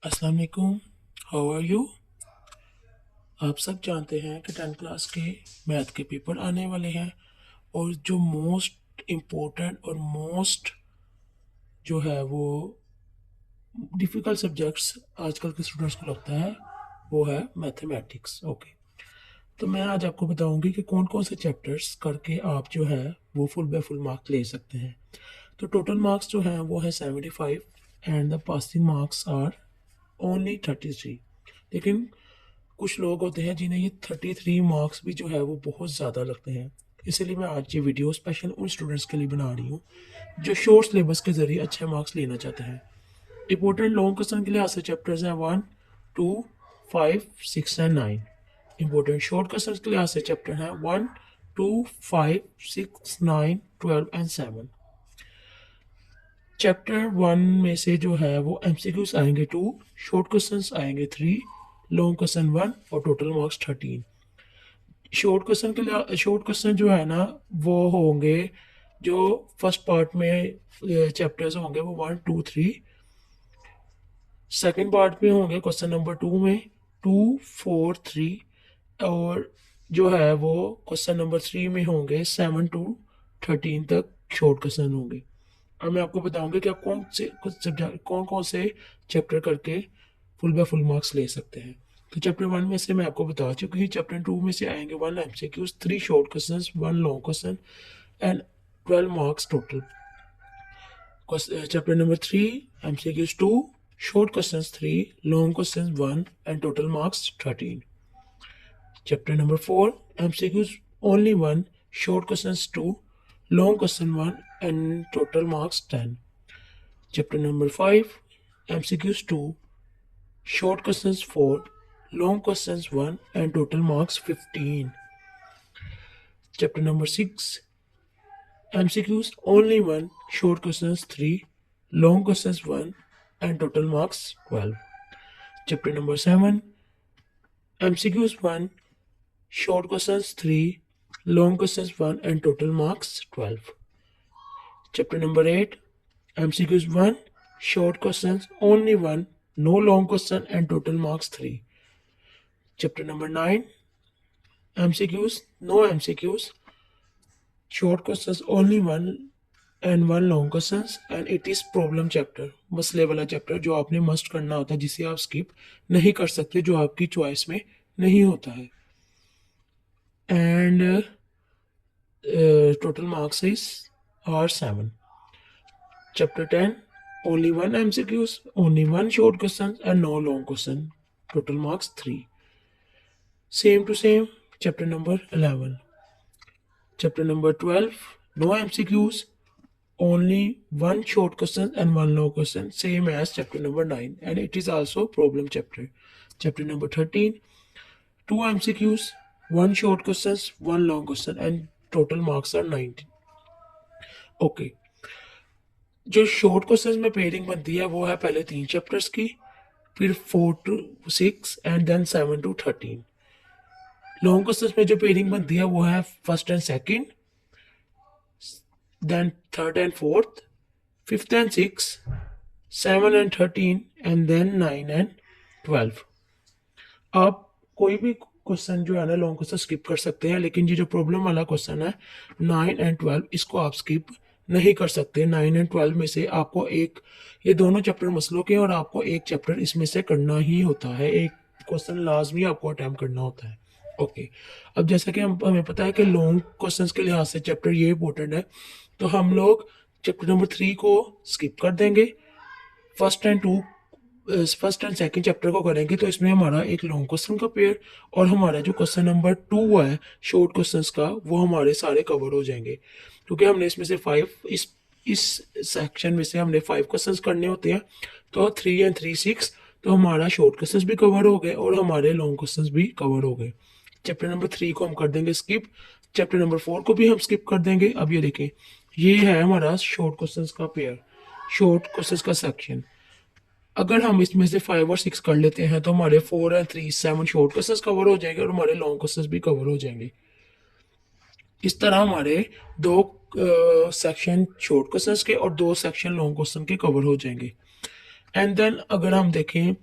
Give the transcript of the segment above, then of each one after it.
अस्सलाम वालेकुम। How are you. आप सब जानते हैं कि 10th क्लास के मैथ के पेपर आने वाले हैं और जो मोस्ट इम्पोर्टेंट और मोस्ट जो है वो डिफ़िकल्ट सब्जेक्ट्स आजकल के स्टूडेंट्स को लगता है वो है मैथमेटिक्स। ओके, तो मैं आज आपको बताऊंगी कि कौन कौन से चैप्टर्स करके आप जो है वो फुल बाय फुल मार्क्स ले सकते हैं। तो टोटल मार्क्स जो हैं वो है 75 and the passing marks are only 33। लेकिन कुछ लोग होते हैं जिन्हें ये 33 मार्क्स भी जो है वो बहुत ज़्यादा लगते हैं। इसीलिए मैं आज ये वीडियो स्पेशल उन स्टूडेंट्स के लिए बना रही हूँ जो शॉर्ट सिलेबस के ज़रिए अच्छे मार्क्स लेना चाहते हैं। इंपॉर्टेंट लॉन्ग क्वेश्चन के लिहाज से चैप्टर्स हैं 1, 2, 5, 6 एंड 9। इंपॉर्टेंट शॉर्ट क्वेश्चन के लिहाज से चैप्टर हैं 1, 2, 5, 6, 9, 12 एंड 7। चैप्टर 1 में से जो है वो एमसीक्यूज आएंगे 2, शॉर्ट क्वेश्चंस आएंगे 3, लॉन्ग क्वेश्चन 1 और टोटल मार्क्स 13। शॉर्ट क्वेश्चन जो है ना वो होंगे जो फर्स्ट पार्ट में चैप्टर्स होंगे वो 1, 2, 3। सेकंड पार्ट में होंगे क्वेश्चन नंबर 2 में 2, 4, 3 और जो है वो क्वेश्चन नंबर 3 में होंगे 7 to 13 तक शॉर्ट क्वेश्चन होंगे। और मैं आपको बताऊंगा कि आप कौन कौन से चैप्टर करके फुल बाय फुल मार्क्स ले सकते हैं। तो चैप्टर 1 में से मैं आपको बता चुकी हूँ। चैप्टर 2 में से आएंगे 1 MCQs, 3 short questions, 1 long question and 12 marks total. Chapter number 3 MCQs 2, short questions 3, long questions 1 and total marks 13. Chapter number 4 MCQs only 1, short questions 2, long question 1 and total marks 10. Chapter number 5 MCQs 2, short questions 4, long questions 1 and total marks 15. Chapter number 6 MCQs only 1, short questions 3, long questions 1 and total marks 12. Chapter number 7 MCQs 1, short questions 3, long questions 1 and total marks 12. Chapter number 8 MCQs 1, short questions only 1, no long question and total marks 3. Chapter number 9 MCQs, no MCQs, short questions only 1 and 1 long questions and it is problem chapter, मसले वाला chapter जो आपने must करना होता है, जिसे आप skip नहीं कर सकते, जो आपकी चॉइस में नहीं होता है। And total marks is are 7. Chapter 10 only 1 MCQs, only 1 short question and no long question. Total marks 3. Same to same. Chapter number 11. Chapter number 12 no MCQs, only 1 short question and 1 long question, same as chapter number 9, and it is also problem chapter. Chapter number 13 2 MCQs, 1 short questions, 1 long question and total marks are 19. Okay, जो short questions में pairing बनती है वो है पहले 3 chapters की, फिर 4 to 6 and then 7 to 13। Long questions में जो पेयरिंग बनती है वो है first and second, then third and fourth, fifth and six, 7 and 13 and then 9 and 12। आप कोई भी क्वेश्चन जो है ना लॉन्ग क्वेश्चन स्किप कर सकते हैं, लेकिन ये जो प्रॉब्लम वाला क्वेश्चन है 9 and 12 इसको आप स्किप नहीं कर सकते। 9 and 12 में से आपको एक, ये दोनों चैप्टर मसलों के, और आपको एक चैप्टर इसमें से करना ही होता है, एक क्वेश्चन लाजमी आपको अटैम्प्ट करना होता है। ओके, अब जैसा कि हमें पता है कि लॉन्ग क्वेश्चंस के लिहाज से चैप्टर ये इंपॉर्टेंट है, तो हम लोग चैप्टर नंबर 3 को स्किप कर देंगे, फर्स्ट एंड सेकंड चैप्टर को करेंगे। तो इसमें हमारा एक लॉन्ग क्वेश्चन का पेयर और हमारा जो क्वेश्चन नंबर 2 है शॉर्ट क्वेश्चंस का, वो हमारे सारे कवर हो जाएंगे, क्योंकि हमने इसमें से 5 इस सेक्शन में से हमने 5 क्वेश्चंस करने होते हैं। तो 3 and 3 6, तो हमारा शॉर्ट क्वेश्चंस भी कवर हो गए और हमारे लॉन्ग क्वेश्चंस भी कवर हो गए। चैप्टर नंबर 3 को हम कर देंगे स्किप, चैप्टर नंबर 4 को भी हम स्किप कर देंगे। अब ये देखें, ये है हमारा शॉर्ट क्वेश्चंस का पेयर, शॉर्ट क्वेश्चंस का सेक्शन। अगर हम इसमें से 5 और 6 कर लेते हैं तो हमारे 4 and 3 7 शॉर्ट क्वेश्चंस कवर हो जाएंगे और हमारे लॉन्ग क्वेश्चंस भी कवर हो जाएंगे। इस तरह हमारे 2 सेक्शन शॉर्ट क्वेश्चंस के और 2 सेक्शन लॉन्ग क्वेश्चन के कवर हो जाएंगे। एंड देन अगर हम देखें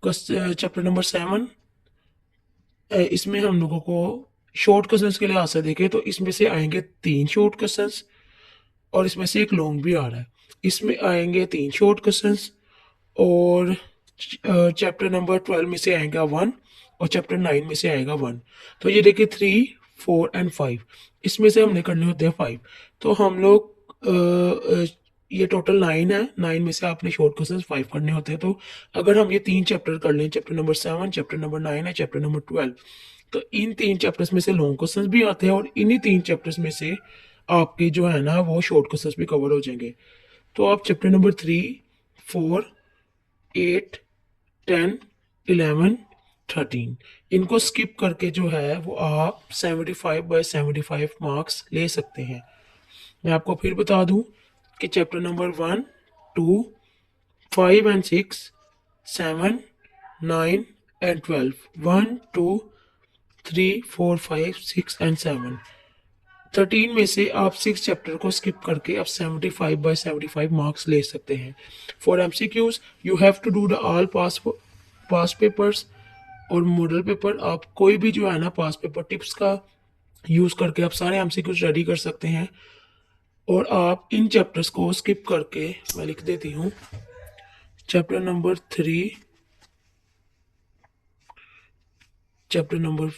चैप्टर नंबर 7, इसमें हम लोगों को शॉर्ट क्वेश्चंस के लिहाज से देखें तो इसमें से आएंगे 3 शॉर्ट क्वेश्चंस और इसमें से एक लॉन्ग भी आ रहा है। इसमें आएंगे 3 शॉर्ट क्वेश्चंस और चैप्टर नंबर 12 में से आएगा 1 और चैप्टर 9 में से आएगा 1। तो ये देखिए 3, 4 एंड 5, इसमें से हमने करने होते हैं 5। तो हम लोग ये टोटल 9 है, 9 में से आपने शॉर्ट क्वेश्चंस 5 करने होते हैं। तो अगर हम ये 3 चैप्टर कर लें, चैप्टर नंबर 7, चैप्टर नंबर 9 है, चैप्टर नंबर 12, तो इन 3 चैप्टर्स में से लॉन्ग क्वेश्चंस भी आते हैं और इन्हीं 3 चैप्टर्स में से आपके जो है ना वो शॉर्ट क्वेश्चंस भी कवर हो जाएंगे। तो आप चैप्टर नंबर 3, 4, 8, 10, 11, 13 इनको स्किप करके जो है वो आप 75/75 मार्क्स ले सकते हैं। मैं आपको फिर बता दूं कि chapter number 1, 2, 5 and 6, 7, 9 and 12, 1, 2, 3, 4, 5, 6 and 7, 13 में से आप 6 चैप्टर को स्किप करके आप 75/75 मार्क्स ले सकते हैं। For MCQs you have to do the all pass papers और मॉडल पेपर। आप कोई भी जो है ना पास पेपर टिप्स का यूज़ करके आप सारे MCQs रेडी कर सकते हैं और आप इन चैप्टर्स को स्किप करके, मैं लिख देती हूँ, चैप्टर नंबर 3, चैप्टर नंबर